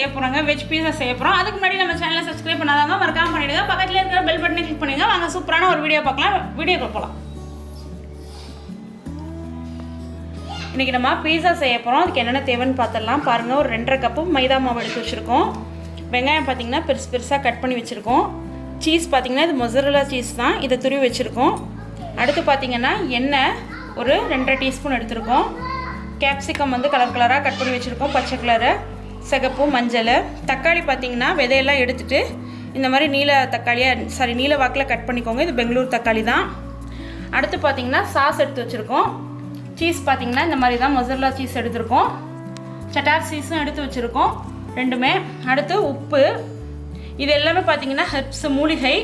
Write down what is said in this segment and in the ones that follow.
செய்ய போகிறாங்க. வெஜ் பீஸா செய்ய போகிறோம். அதுக்கு முன்னாடி நம்ம சேனலை சப்ஸ்கிரைப் பண்ணாதவங்க மறக்காம பண்ணிவிடுங்க. பக்கத்தில் இருக்கிற பெல் பட்டனை கிளிக் பண்ணிடுங்க. வாங்க சூப்பரான ஒரு வீடியோ பார்க்கலாம். வீடியோக்கு போகலாம். இன்றைக்கி நம்ம பீஸா செய்ய போகிறோம். அதுக்கு என்னென்ன தேவைன்னு பார்த்துடலாம். பாருங்கள், ஒரு 2.5 கப்பு மைதா மாவு எடுத்து வச்சுருக்கோம். வெங்காயம் பார்த்திங்கன்னா பெருசாக கட் பண்ணி வச்சுருக்கோம். சீஸ் பார்த்திங்கன்னா இது mozzarella சீஸ் தான், இதை துருவி வச்சுருக்கோம். அடுத்து பார்த்திங்கன்னா எண்ணெய் ஒரு 2.5 டீஸ்பூன் எடுத்துருக்கோம். கேப்சிகம் வந்து கலராக கட் பண்ணி வச்சுருக்கோம், பச்சை கலரு, சிகப்பு, மஞ்சள். தக்காளி பார்த்திங்கன்னா விதையெல்லாம் எடுத்துகிட்டு இந்த மாதிரி நீல வாக்கில் கட் பண்ணிக்கோங்க. இது பெங்களூர் தக்காளி தான். அடுத்து பார்த்திங்கன்னா சாஸ் எடுத்து வச்சுருக்கோம். சீஸ் பார்த்திங்கன்னா இந்த மாதிரி தான் mozzarella சீஸ் எடுத்துருக்கோம். சட்டார் சீஸும் எடுத்து வச்சுருக்கோம் ரெண்டுமே. அடுத்து உப்பு. இது எல்லாமே பார்த்திங்கன்னா ஹெர்ப்ஸ், மூலிகை.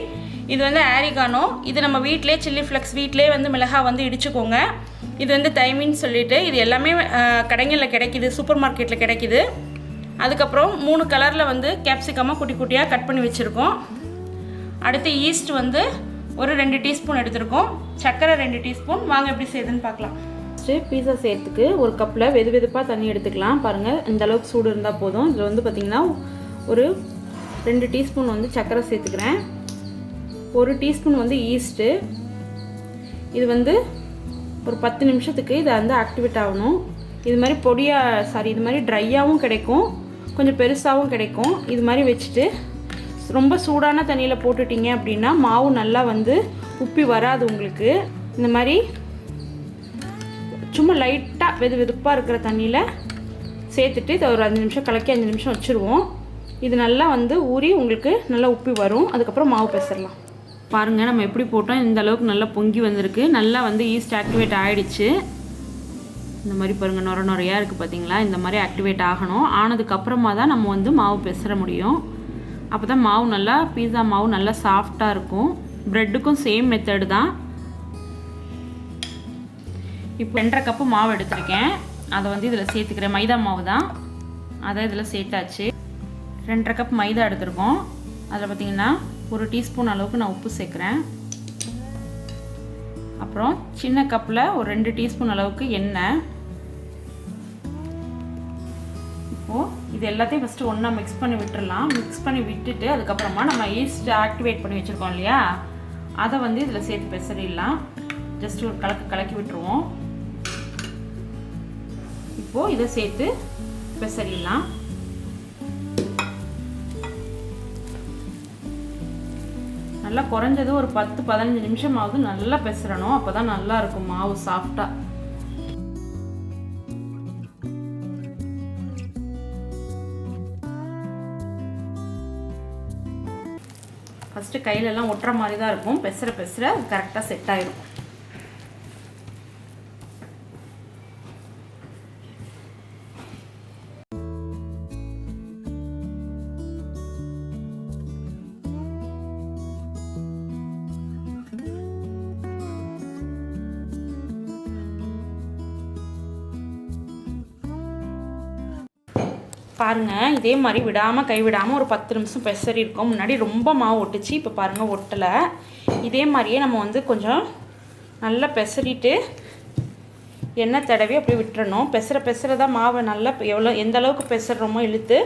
இது வந்து ஆரிகானோ. இது நம்ம வீட்டிலே சில்லி ஃப்ளெக்ஸ் வீட்டிலே வந்து மிளகா வந்து இடிச்சுக்கோங்க. இது வந்து தைமின்னு சொல்லிட்டு இது எல்லாமே கடைகளில் கிடைக்கிது, சூப்பர் மார்க்கெட்டில் கிடைக்கிது. அதுக்கப்புறம் 3 கலரில் வந்து கேப்சிகமாக குட்டி குட்டியாக கட் பண்ணி வச்சுருக்கோம். அடுத்து ஈஸ்ட் வந்து ஒரு 2 டீஸ்பூன் எடுத்துருக்கோம். சர்க்கரை 2 டீஸ்பூன். வாங்க எப்படி செய்யுதுன்னு பார்க்கலாம். ஃபஸ்ட்டு பீஸா செய்யறதுக்கு ஒரு கப்பில் வெதுப்பாக தண்ணி எடுத்துக்கலாம். பாருங்கள், இந்த அளவுக்கு சூடு இருந்தால் போதும். இதில் வந்து பார்த்திங்கன்னா ஒரு 2 டீஸ்பூன் வந்து சர்க்கரை சேர்த்துக்கிறேன். 1 டீஸ்பூன் வந்து ஈஸ்ட்டு. இது வந்து ஒரு 10 நிமிஷத்துக்கு இதை வந்து ஆக்டிவேட் ஆகணும். இது மாதிரி இது மாதிரி ட்ரையாகவும் கிடைக்கும், கொஞ்சம் பெருசாகவும் கிடைக்கும். இது மாதிரி வச்சுட்டு ரொம்ப சூடான தண்ணியில் போட்டுட்டிங்க அப்படின்னா மாவு நல்லா வந்து உப்பி வராது உங்களுக்கு. இந்த மாதிரி சும்மா லைட்டாக வெதுப்பாக இருக்கிற தண்ணியில் சேர்த்துட்டு இதை ஒரு 5 நிமிஷம் கலக்கி 5 நிமிஷம் வச்சுருவோம். இது நல்லா வந்து ஊறி உங்களுக்கு நல்லா உப்பி வரும். அதுக்கப்புறம் மாவு பிசைறலாம். பாருங்கள், நம்ம எப்படி போட்டோம், இந்த அளவுக்கு நல்லா பொங்கி வந்திருக்கு. நல்லா வந்து ஈஸ்ட் ஆக்டிவேட் ஆகிடுச்சு. இந்த மாதிரி பாருங்கள், நுரையாக இருக்குது பார்த்தீங்களா? இந்த மாதிரி ஆக்டிவேட் ஆகணும். ஆனதுக்கப்புறமா தான் நம்ம வந்து மாவு பிசற முடியும். அப்போ தான் மாவு நல்லா, பீஸா மாவு நல்லா சாஃப்டாக இருக்கும். ப்ரெட்டுக்கும் சேம் மெத்தடு தான். இப்போ 2.5 கப்பு மாவு எடுத்திருக்கேன். அதை வந்து இதில் சேர்த்துக்கிறேன். மைதா மாவு தான், அதை இதில் சேர்த்தாச்சு. 2.5 கப் மைதா எடுத்திருக்கோம். அதில் பார்த்திங்கன்னா 1 டீஸ்பூன் அளவுக்கு நான் உப்பு சேர்க்குறேன். அப்புறம் சின்ன கப்பில் ஒரு 2 டீஸ்பூன் அளவுக்கு எண்ணெய். இப்போது இது எல்லாத்தையும் ஃபஸ்ட்டு ஒன்றா மிக்ஸ் பண்ணி விட்டுடலாம். மிக்ஸ் பண்ணி விட்டுட்டு அதுக்கப்புறமா நம்ம ஈஸ்ட் ஆக்டிவேட் பண்ணி வச்சுருக்கோம் இல்லையா, அதை வந்து இதில் சேர்த்து பெசறிடலாம். ஜஸ்ட் ஒரு கலக்கி விட்டுருவோம். இப்போது இதை சேர்த்து பெசறிடலாம். நல்லா குறைஞ்சது ஒரு 10-15 நிமிஷமாவது நல்லா பெசறணும். அப்போ தான் நல்லா இருக்கும் மாவு சாஃப்டாக. ஃபஸ்ட்டு கையிலெல்லாம் ஒட்டுற மாதிரி தான் இருக்கும். பெசற கரெக்டாக செட் ஆயிடும். பாருங்கள், இதே மாதிரி கைவிடாமல் ஒரு 10 நிமிஷம் பெசறி இருக்கும். முன்னாடி ரொம்ப மாவு ஒட்டுச்சு, இப்போ பாருங்கள் ஒட்டலை. இதே மாதிரியே நம்ம வந்து கொஞ்சம் நல்லா பெசறிட்டு எண்ணெய் தடவி அப்படியே விட்டுறணும். பெசற தான் மாவை நல்லா எந்த அளவுக்கு பெசறோமோ இழுத்து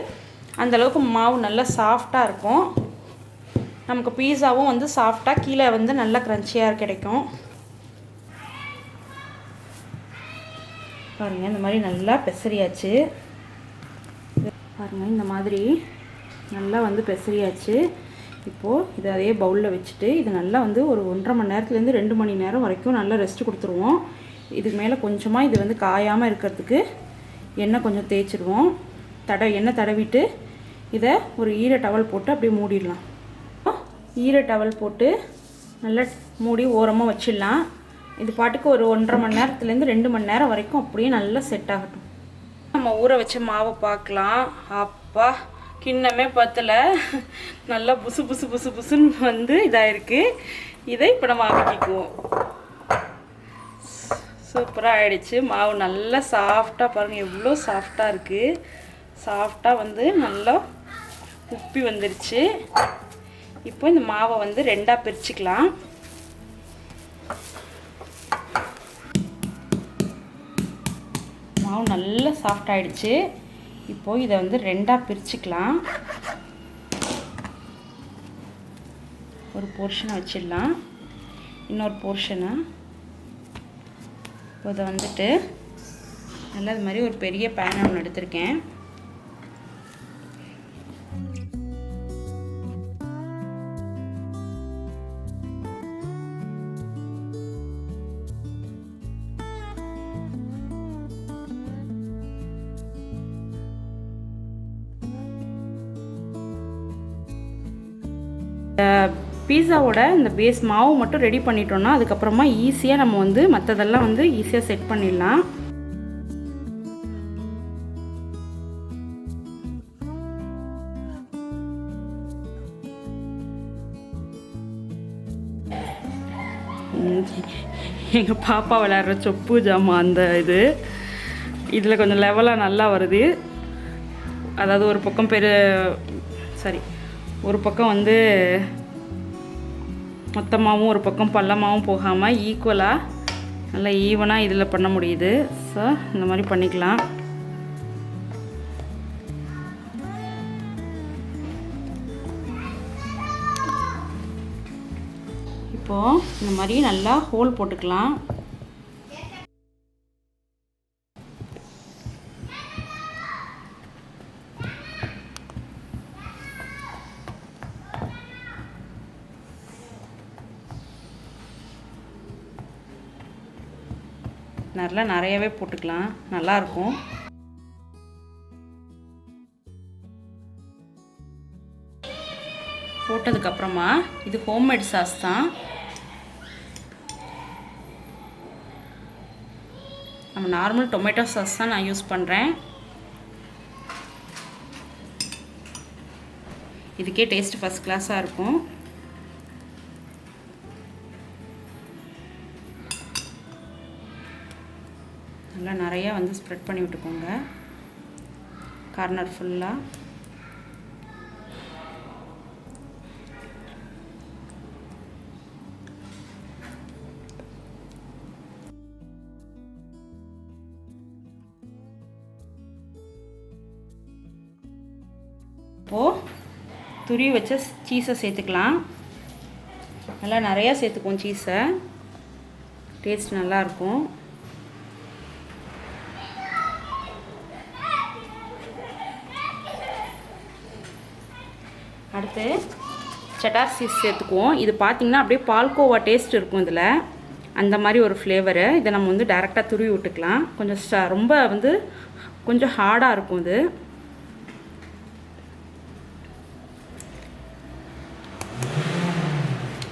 அந்த அளவுக்கு மாவு நல்லா சாஃப்டாக இருக்கும். நமக்கு பீஸாவும் வந்து சாஃப்டாக கீழே வந்து நல்லா க்ரன்ச்சியாக கிடைக்கும். பாருங்கள், இந்த மாதிரி நல்லா பெசறியாச்சு. பாருங்கள், இந்த மாதிரி நல்லா வந்து பெசறியாச்சு. இப்போது இதை அதே பவுலில் வச்சுட்டு இது நல்லா வந்து ஒரு 1.5 மணி நேரத்துலேருந்து 2 மணி நேரம் வரைக்கும் நல்லா ரெஸ்ட் கொடுத்துருவோம். இதுக்கு மேலே கொஞ்சமாக இது வந்து காயாமல் இருக்கிறதுக்கு எண்ணெய் கொஞ்சம் தேய்ச்சிடுவோம். எண்ணெய் தடவிட்டு இதை ஒரு ஈர டவல் போட்டு அப்படியே மூடிடலாம். ஈர டவல் போட்டு நல்லா மூடி ஓரமாக வச்சிடலாம். இது பாட்டுக்கு ஒரு 1.5 மணி நேரத்துலேருந்து 2 மணி நேரம் வரைக்கும் அப்படியே நல்லா செட் ஆகட்டும். நம்ம ஊற வச்ச மாவை பார்க்கலாம். அப்பா, கிண்ணமே பத்தலை, நல்லா புசுன்னு வந்து இதாகிருக்கு. இதை இப்போ நம்ம ஆக்கிக்குவோம். சூப்பராக ஆகிடுச்சு. மாவு நல்லா சாஃப்டாக, பாருங்கள் எவ்வளோ சாஃப்டாக இருக்குது. சாஃப்டாக வந்து நல்லா உப்பி வந்துருச்சு. இப்போ இந்த மாவை வந்து 2ஆக பிரிச்சுக்கலாம். மாவு நல்லா சாஃப்ட் ஆகிடுச்சு. இப்போது இதை வந்து ரெண்டாக பிரிச்சுக்கலாம். ஒரு போர்ஷனை வச்சிடலாம், இன்னொரு போர்ஷனை. இப்போ இதை வந்துட்டு நல்லா இது மாதிரி ஒரு பெரிய பேன் ஒன்று எடுத்திருக்கேன். பீஸாவோட இந்த பேஸ் மாவு மட்டும் ரெடி பண்ணிட்டோம்னா அதுக்கப்புறமா ஈஸியாக நம்ம வந்து மற்றதெல்லாம் வந்து ஈஸியாக செட் பண்ணிடலாம். எங்கள் பாப்பா விளையாடுற சொப்பு ஜாமான் அந்த இதில் கொஞ்சம் லெவலாக நல்லா வருது. அதாவது ஒரு பக்கம் ஒரு பக்கம் வந்து மொத்தமாகவும் ஒரு பக்கம் பள்ளமாகவும் போகாமல் ஈக்குவலாக நல்லா ஈவனாக இதில் பண்ண முடியுது. ஸோ இந்த மாதிரி பண்ணிக்கலாம். இப்போது இந்த மாதிரி நல்லா ஹோல் போட்டுக்கலாம். நல்லா நிறையவே போட்டுக்கலாம், நல்லாயிருக்கும். போட்டதுக்கப்புறமா இது ஹோம்மேட் சாஸ் தான். நம்ம நார்மல் டொமேட்டோ சாஸ் தான் நான் யூஸ் பண்ணுறேன். இதுக்கே டேஸ்ட் ஃபஸ்ட் கிளாஸாக இருக்கும். நல்லா நிறையா வந்து ஸ்ப்ரெட் பண்ணி விட்டுக்கோங்க கார்னர் ஃபுல்லாக. இப்போது துருவி வச்ச சீஸை சேர்த்துக்கலாம். நல்லா நிறையா சேர்த்துக்குவோம் சீஸை, டேஸ்ட் நல்லாயிருக்கும். அடுத்து செட்டார் சீஸ் சேர்த்துக்குவோம். இது பார்த்திங்கன்னா அப்படியே பால்கோவா டேஸ்ட் இருக்கும் இதில், அந்த மாதிரி ஒரு ஃப்ளேவரு. இதை நம்ம வந்து டைரெக்டாக துருவி விட்டுக்கலாம். கொஞ்சம் ரொம்ப வந்து கொஞ்சம் ஹார்டாக இருக்கும் இது.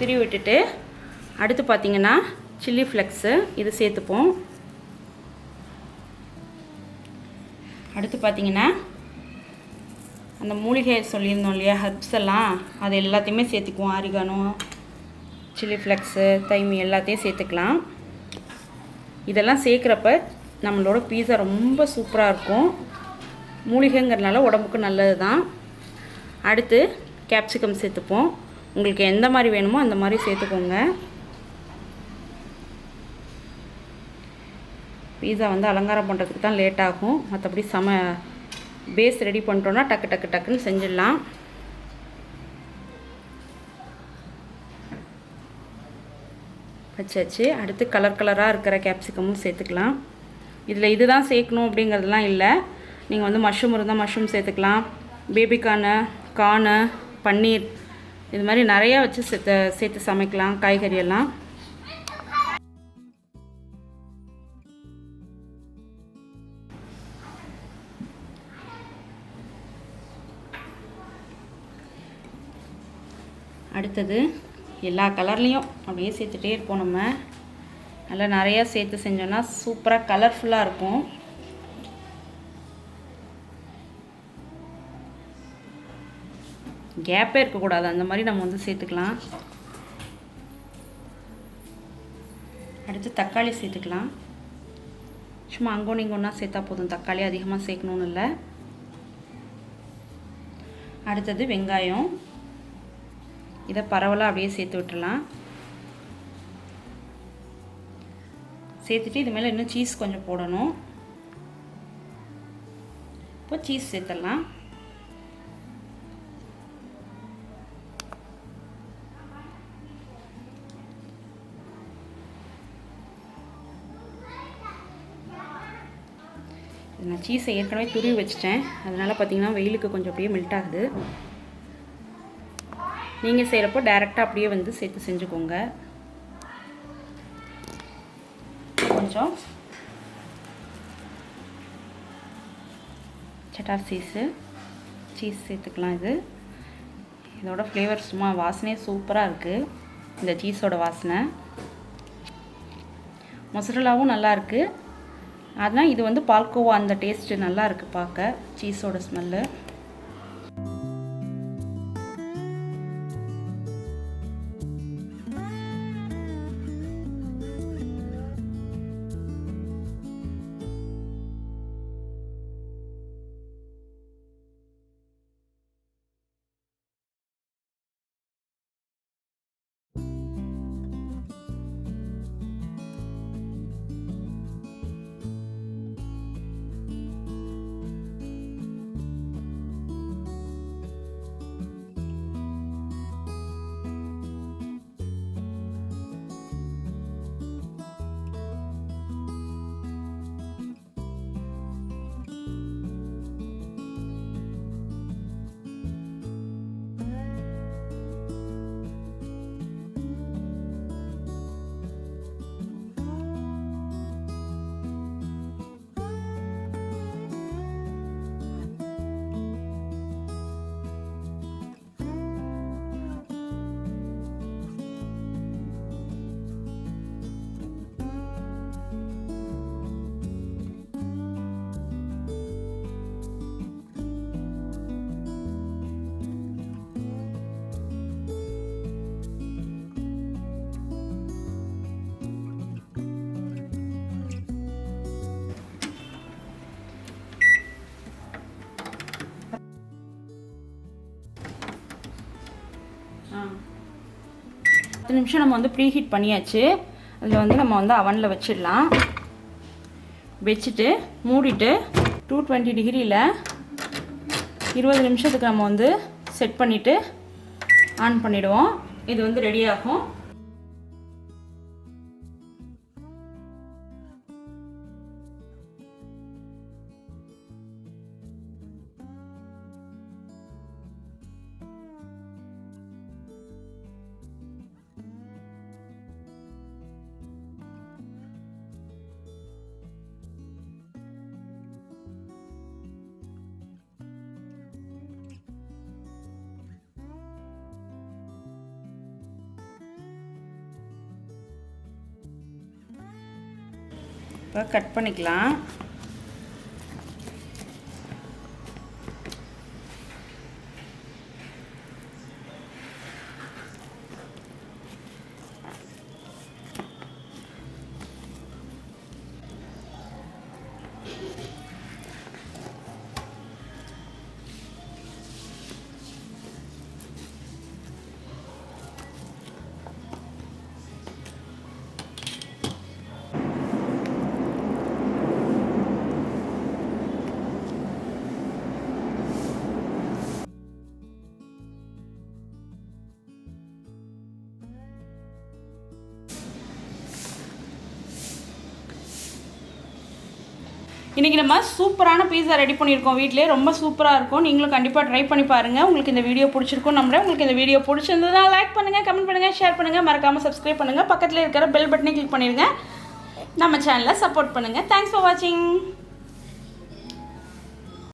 துருவி விட்டுட்டு அடுத்து பார்த்திங்கன்னா சில்லி ஃப்ளெக்ஸு இது சேர்த்துப்போம். அடுத்து பார்த்திங்கன்னா அந்த மூலிகை சொல்லியிருந்தோம் இல்லையா, ஹர்ப்ஸ் எல்லாம், அது எல்லாத்தையுமே சேர்த்துக்குவோம். oregano, சில்லி ஃப்ளெக்ஸு, தைமி எல்லாத்தையும் சேர்த்துக்கலாம். இதெல்லாம் சேர்க்குறப்ப நம்மளோட பீஸா ரொம்ப சூப்பராக இருக்கும். மூலிகைங்கிறதுனால உடம்புக்கு நல்லது தான். அடுத்து கேப்சிகம் சேர்த்துப்போம். உங்களுக்கு எந்த மாதிரி வேணுமோ அந்த மாதிரி சேர்த்துக்கோங்க. பீஸா வந்து அலங்காரம் பண்ணுறதுக்கு தான் லேட் ஆகும், மற்றபடி பேஸ் ரெடி பண்ணிட்டோன்னா டக்குன்னு செஞ்சிடலாம். வச்சாச்சு. அடுத்து கலராக இருக்கிற கேப்சிகமும் சேர்த்துக்கலாம். இதில் இதுதான் சேர்க்கணும் அப்படிங்கிறதுலாம் இல்லை. நீங்கள் வந்து மஷ்ரூம் இருந்தால் மஷ்ரூம் சேர்த்துக்கலாம், கார்னு, பன்னீர், இது மாதிரி நிறையா வச்சு சேர்த்து சமைக்கலாம் காய்கறியெல்லாம். அடுத்தது எல்லா கலர்லேயும் அப்படியே சேர்த்துட்டே இருப்போம். நம்ம நல்லா நிறையா சேர்த்து செஞ்சோன்னா சூப்பராக கலர்ஃபுல்லாக இருக்கும். கேப்பே இருக்கக்கூடாது, அந்த மாதிரி நம்ம வந்து சேர்த்துக்கலாம். அடுத்து தக்காளி சேர்த்துக்கலாம். சும்மா அங்கோ நீங்கள் ஒன்றா சேர்த்தா போதும், தக்காளி அதிகமாக சேர்க்கணுன்னு இல்லை. அடுத்தது வெங்காயம், இதை பரவலாக அப்படியே சேர்த்து விட்டுடலாம். சேர்த்துட்டு இது மேலே இன்னும் சீஸ் கொஞ்சம் போடணும். இப்போ சீஸ் சேர்த்துடலாம். நான் சீஸை ஏற்கனவே துருவி வச்சிட்டேன், அதனால் பார்த்திங்கன்னா வெயிலுக்கு கொஞ்சம் அப்படியே மெல்ட் ஆகுது. நீங்கள் செய்கிறப்போ டைரெக்டாக அப்படியே வந்து சேர்த்து செஞ்சுக்கோங்க. கொஞ்சம் செட்டார் சீஸ் சேர்த்துக்கலாம். இதோட ஃப்ளேவர் சும்மா வாசனையே சூப்பராக இருக்குது. இந்த சீஸோட வாசனை மொசரலாவும் நல்லா இருக்குது. அதனால் இது வந்து பால்கோவா அந்த டேஸ்ட்டு நல்லா இருக்குது பார்க்க, சீஸோட ஸ்மெல்லு. நிமிஷம் நம்ம வந்து ப்ரீஹீட் பண்ணியாச்சு. அதில் வந்து நம்ம வந்து அவனில் வச்சிடலாம். வச்சுட்டு மூடிட்டு 220 டிகிரியில் 20 நிமிஷத்துக்கு நம்ம வந்து செட் பண்ணிவிட்டு ஆன் பண்ணிவிடுவோம். இது வந்து ரெடி ஆகும். இப்போ கட் பண்ணிக்கலாம். இன்றைக்கி நம்ம சூப்பரான பீஸா ரெடி பண்ணியிருக்கோம் வீட்டிலே. ரொம்ப சூப்பராக இருக்கும். நீங்களும் கண்டிப்பாக ட்ரை பண்ணி பாருங்கள். உங்களுக்கு இந்த வீடியோ பிடிச்சிருக்கும் நம்புறேன். உங்களுக்கு இந்த வீடியோ பிடிச்சிருந்ததுனா லைக் பண்ணுங்கள், கமெண்ட் பண்ணுங்கள், ஷேர் பண்ணுங்கள், மறக்காமல் சப்ஸ்கிரைப் பண்ணுங்கள். பக்கத்தில் இருக்கிற பெல் பட்டனை கிளிக் பண்ணிடுங்க. நம்ம சேனலை சப்போர்ட் பண்ணுங்கள். தேங்க்ஸ் ஃபார் வாட்சிங்.